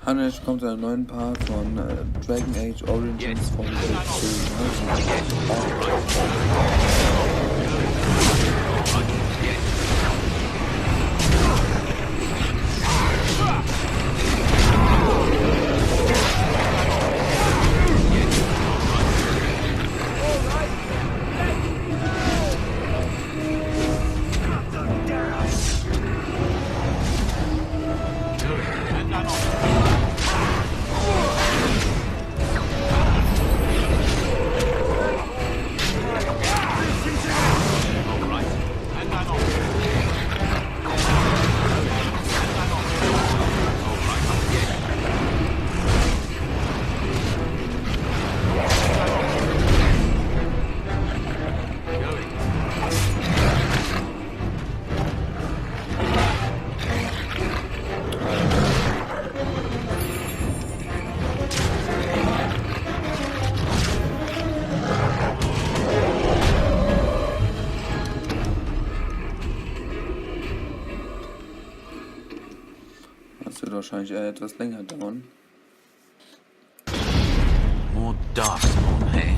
Hannes kommt in einem neuen Part von Dragon Age Origins von wahrscheinlich etwas länger dauern. More darkspawn, hey?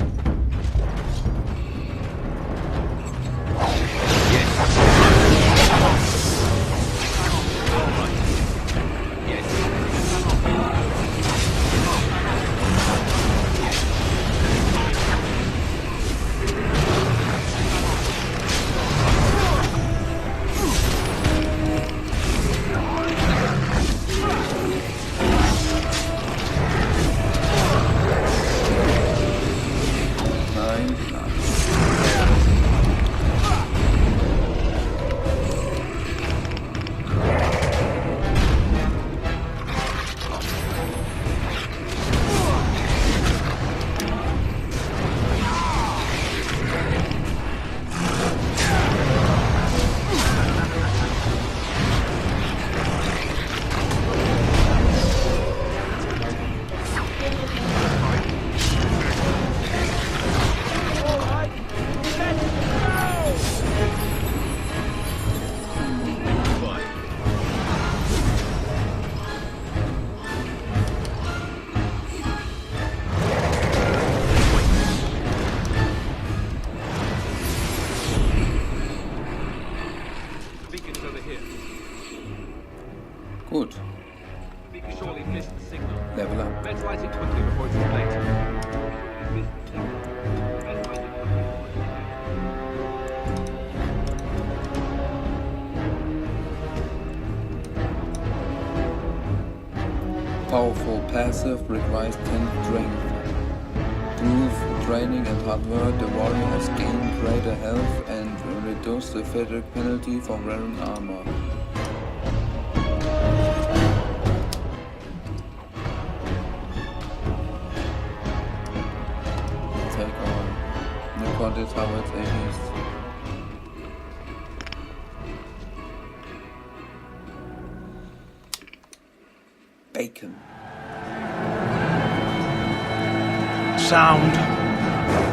Gut. Level up. Powerful passive requires 10 strength. Through training and hard work, the warrior has gained greater health and reduced the fatigue penalty for wearing armor. Take on. Recorded towards 80s. Bacon. Sound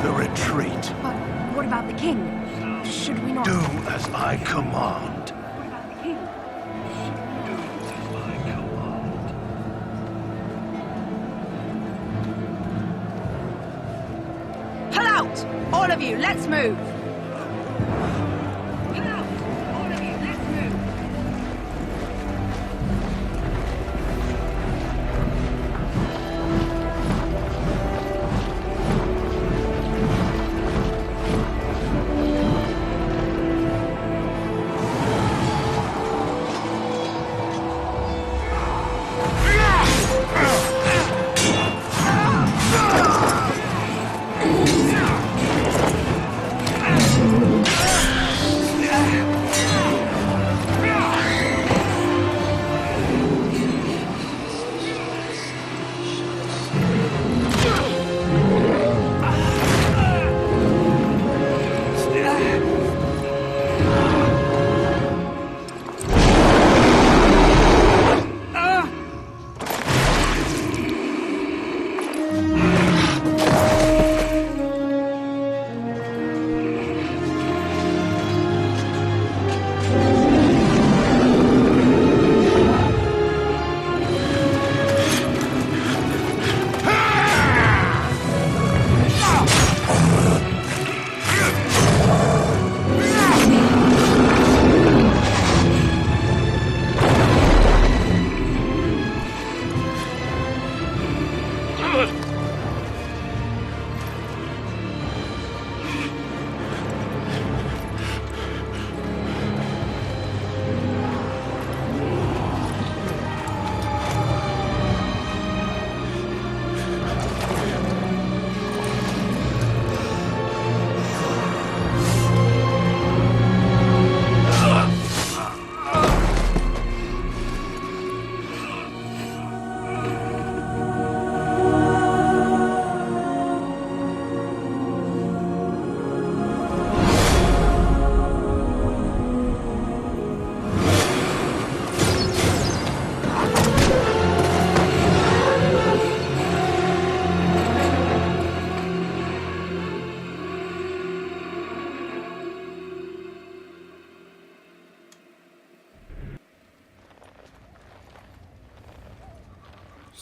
the retreat. But what about the king? Should we not... Do as I command. What about the king? Do as I command. Pull out! All of you, let's move! Pull out! All of you, let's move!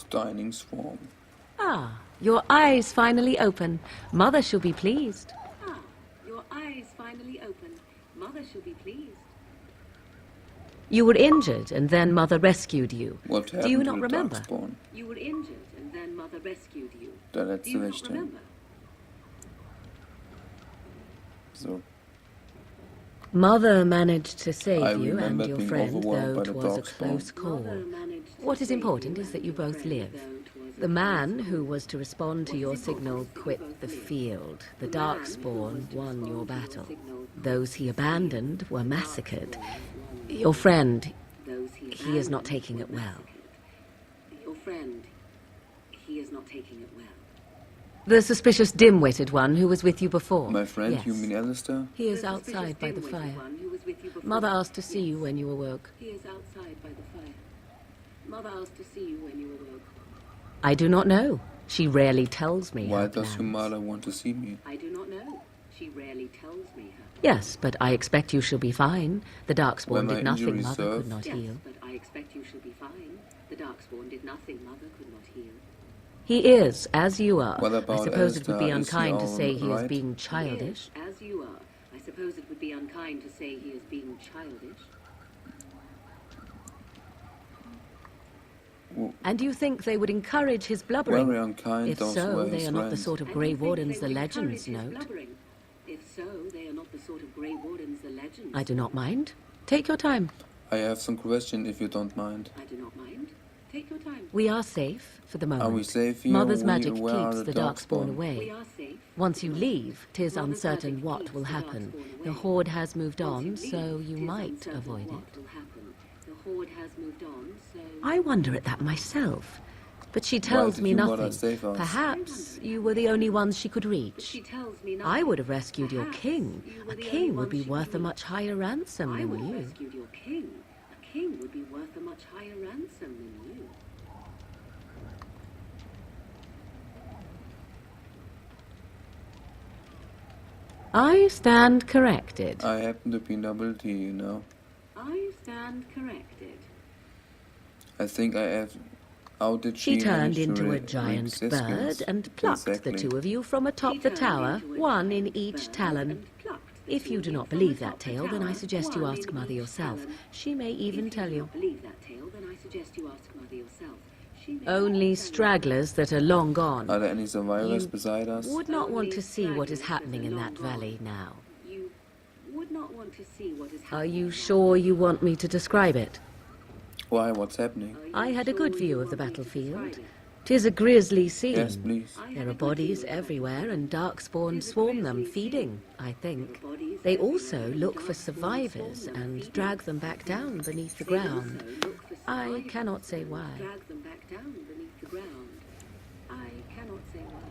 Dining swarm. Ah, your eyes finally open. Mother shall be pleased. Ah, your eyes finally open. Mother shall be pleased. You were injured, and then Mother rescued you. What happened Do you to not the remember? Darkspawn? You were injured, and then Mother rescued you. Der Do letzte you not Wächter. remember? So. Mother managed to save I you and remember your being friend, overwhelmed though by it the was a Darkspawn. close call. What is important is that you both live. The man who was to respond to your signal quit the field. The Darkspawn won your battle. Those he abandoned were massacred. Your friend, he is not taking it well. Your friend, he is not taking it well. The suspicious dim-witted one who was with you before. My friend, Yes. you mean Alistair? He is outside by the fire. Mother asked to see you when you awoke. He is outside by the fire. Mother asked to see you when you awoke. I do not know. She rarely tells me Why her does your plans. mother want to see me? I do not know. She rarely tells me her. Yes, but I expect you shall be fine. The Darkspawn When my did nothing injury Mother served? could not Yes, heal. but I expect you shall be fine. The Darkspawn did nothing Mother could not heal. He is, as you are. What I about suppose it would be Alistair? Is he unkind to all say he is right? being childish. Yes, as you are. I suppose it would be unkind to say he is being childish. And you think they would encourage his blubbering? Very unkind, If those so, were they his are not the friends. sort of And Grey you think Wardens they the would encourage legends his note. blubbering? If so, they are not the sort of Grey Wardens the legends. I do not mind. Take your time. I have some question if you don't mind. I do not mind. Take your time. We are safe for the moment. Are we safe here? Mother's We- magic where are keeps the the Darkspawn Darkspawn? away. We are safe. Once you leave, 'tis Mother's uncertain magic what keeps will the happen. Darkspawn The away. Horde has moved Once on, you so leave, you 'tis might uncertain avoid what it. will happen. The Horde has moved on, so... I wonder at that myself. But she Why tells did me your mother nothing. save us? Perhaps you were the only ones she could But reach. she tells me nothing. I would have rescued your Perhaps king. you were A the king only would one be she worth could a much higher ransom I than would have you. rescued your king. A king would be worth a much higher ransom than you. I stand corrected. I happen to be nobility, you know. I stand corrected. I think I have... How did She turned manage to into a read giant these bird skills? and plucked Exactly. the two of you from atop She the turned tower, into a one in giant each bird talon. and plucked the If two you of do you not from believe atop that the tale, then I tower, suggest you one ask in Mother each yourself. talon. She may even If tell you do you. not believe that tale, then I suggest you ask Mother yourself. She may Only even tell you. stragglers that are long gone. Are there any survivors You beside us? Would not want Only to see what is stragglers happening that in are that long valley gone. now. You would not want to see what is happening. Are you now. sure you want me to describe it? Why? What's happening? Are you I had a good sure you view of the want me to battlefield. describe it? 'Tis a grisly scene. Yes, please. I had There a are good view bodies of the everywhere, and Darkspawn There's a swarm them, grisly feeding, scene. I think. There are bodies They everywhere, also and look for Darkspawn survivors swarm them, and feeding. drag them back down beneath the They also ground. look for I survivors cannot say and why. Drag them back down beneath the ground. I cannot say why.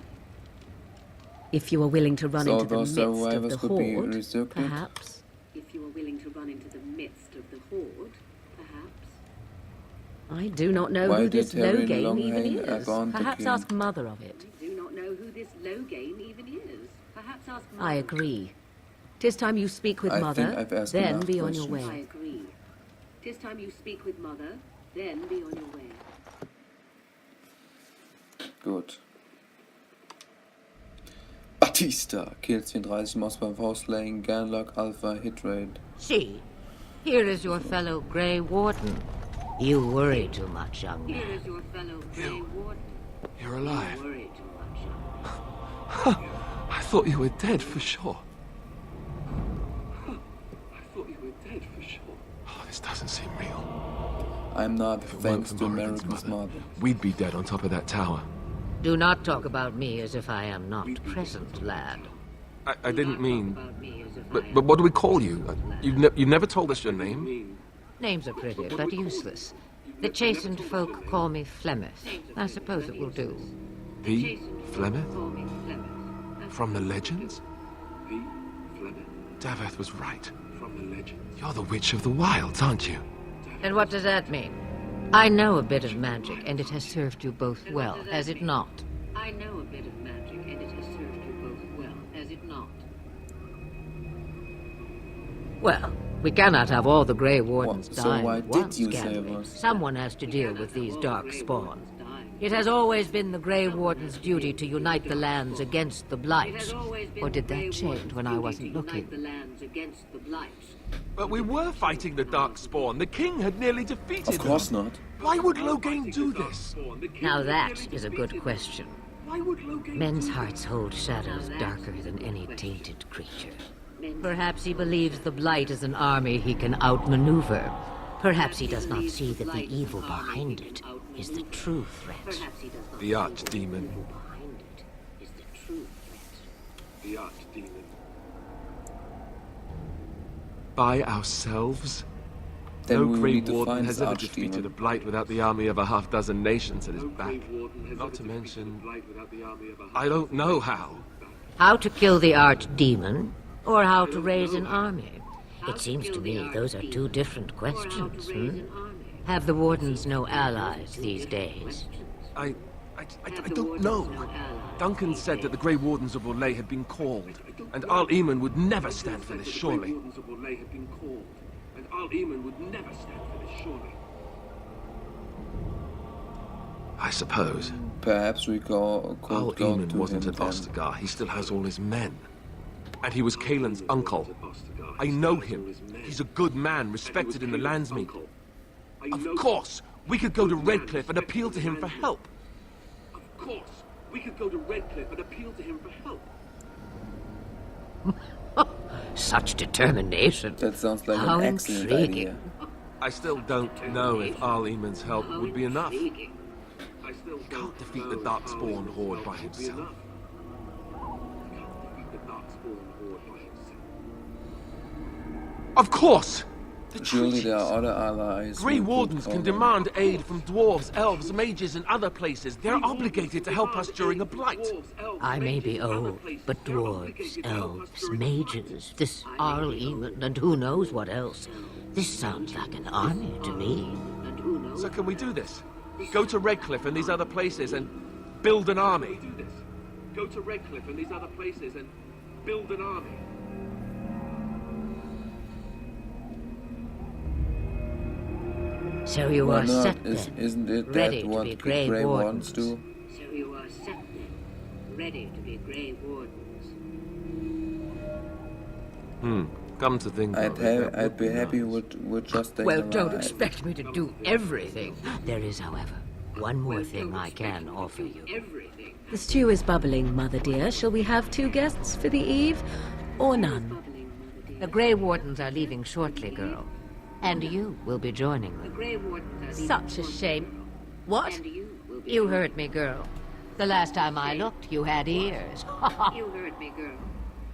If you are willing to run So into the those midst of survivors the could be horde, recircled? perhaps. If you are willing to run into the midst of the horde, perhaps. I do not know Why who did this Terry Loghain Longhane even is. abandon the Perhaps king? ask Mother of it. I do not know who this Loghain even is. Perhaps ask I Mother. agree. 'Tis time you speak with I Mother, think I've asked then enough be on your questions. I way. agree. 'Tis time you speak with Mother, then be on your way. Gut. Batista kills 34 Moss beim Faustlaying, Ganlock Alpha Hitrate. See, here is your fellow Grey Warden. You worry too much, young Here man. is your fellow Grey Warden. You're You alive. worry too much, young man. I thought you were dead for sure. I thought you were dead for sure. Oh, this doesn't seem real. I'm not, If it weren't thanks for to Morrigan's American's mother, mother. we'd be dead on top of that tower. Do not talk about me as if I am not present, lad. I didn't mean... About me as if I But am what do we call you? You've never told us your name. Names are pretty, but useless. The chastened folk call me Flemeth. I suppose it will do. The Flemeth? call me Flemeth. From the legends? The Flemeth? Daveth was right. From the legends? You're the Witch of the Wilds, aren't you? And what does that mean? I know a bit of magic, and it has served you both well, has it not? I know a bit of magic, and it has served you both well, has it not? Well, we cannot have all the Grey Wardens So dying why at did once, you can save we? us? Someone has to deal with these dark spawns. Dying It has always been the Grey Warden's duty to unite the lands against the Blight. Or did that change when I wasn't looking? But we were fighting the Darkspawn. The king had nearly defeated Of course them. not. Why would Loghain do this? Now that is a good question. Men's hearts hold shadows darker than any tainted creature. Perhaps he believes the Blight is an army he can outmaneuver. Perhaps he does not see that the evil behind it is the true threat. The Archdemon. The Archdemon. By ourselves? Then No we Grey need to Warden find has the ever defeated a Archdemon. Blight without the army of a half-dozen nations at his back. Not to mention... I don't know how. How to kill the Archdemon, or how to raise an army? It seems to me those are two different questions, Have the Wardens no allies these days? I don't know. Duncan said that the Grey Wardens of Orlais had been called, and Al Eamon would never stand for this, surely. I suppose. Perhaps we could Al go Eamon to wasn't him at then. Ostagar. He still has all his men. And he was Kaelin's uncle. I know him. He's a good man, respected in the Landsmeet. Of course, we could go to Redcliffe and appeal to him for help. Such determination. That sounds like How an excellent intriguing. idea. I still don't know if Al Eamon's help would be enough. He can't defeat the Darkspawn horde by himself. Of course! The Surely there treaties. are other allies. Grey we could Wardens call can them. demand aid from dwarves, elves, mages, and other places. They're obligated to help us during a blight. I may be old, but dwarves, elves, mages, this Arl Eamon, and who knows what else. This sounds like an army to me. So can we do this? Go to Redcliffe and these other places and build an army. Go to Redcliffe and these other places and build an army. So you Why are not? set then, Isn't it ready that to what be the Grey Grey Wardens. Wardens do? So you are set then, ready to be Grey Wardens. Come to think of it, I'd be happy with just staying Well, alive. don't expect me to do everything. There is, however, one more thing I can offer you. The stew is bubbling, Mother dear. Shall we have 2 guests for the eve, or none? The Grey Wardens are leaving shortly, girl. And you will be joining them. Grey Wardens are Such a shame. What? and you will be. You heard me, girl. The last time I looked, you had ears. You heard me, girl.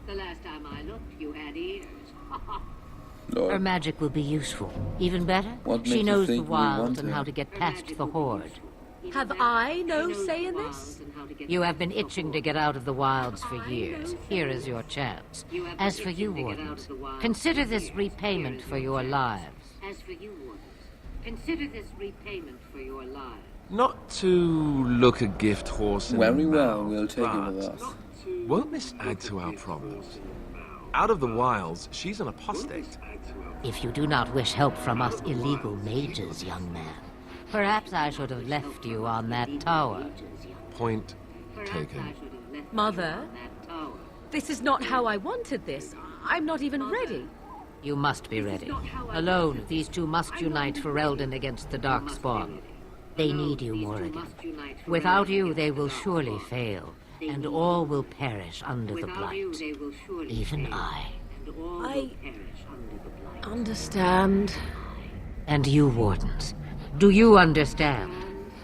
The last time I looked, you had ears. Lord. Her magic will be useful. Even better, What she makes you knows the think we want wilds and her? how to get past the Horde. Have I no say in this? You have been itching to get out of the wilds for years. Here is your chance. As for you, Wardens, consider this repayment for your lives. As for you, Wardens, consider this repayment for your lives. Not to look a gift horse in Very the well, mouth, we'll take it but with us. won't this add to our problems? Out of the wilds, she's an apostate. If you do not wish help from us illegal mages, young man, perhaps I should have left you on that tower. Point taken. Mother, this is not how I wanted this. I'm not even ready. You must be ready. Alone, these two must unite for Eldon against the Darkspawn. They need you, Morrigan. Without you, they will surely fail, and all will perish under the blight. Even I. I understand. And you, Wardens, do you understand?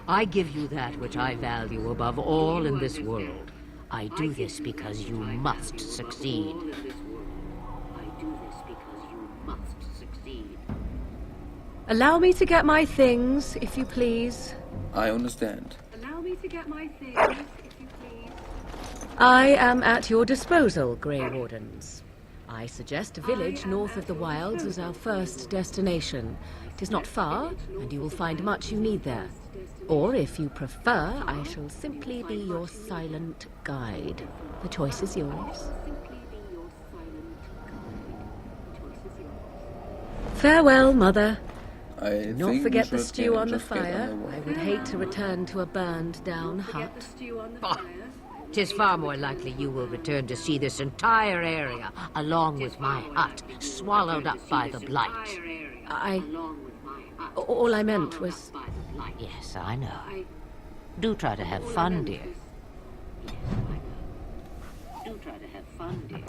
I give you that which I value above all in this world. I do this because you must succeed. Allow me to get my things, if you please. I understand. Allow me to get my things, if you please. I am at your disposal, Grey Wardens. I suggest a village north of the wilds as our first destination. It is not far, and you will find much you need there. Or, if you prefer, I shall simply be your silent guide. The choice is yours. Farewell, Mother. I Not think forget we the should stew on the just get fire. underway. I would hate to return to a burned down hut. Tis far more likely you will return to see this entire area, along with my hut, swallowed up by the blight. All I meant was... Yes, I know. Do try to have fun, dear. Do try to have fun, dear.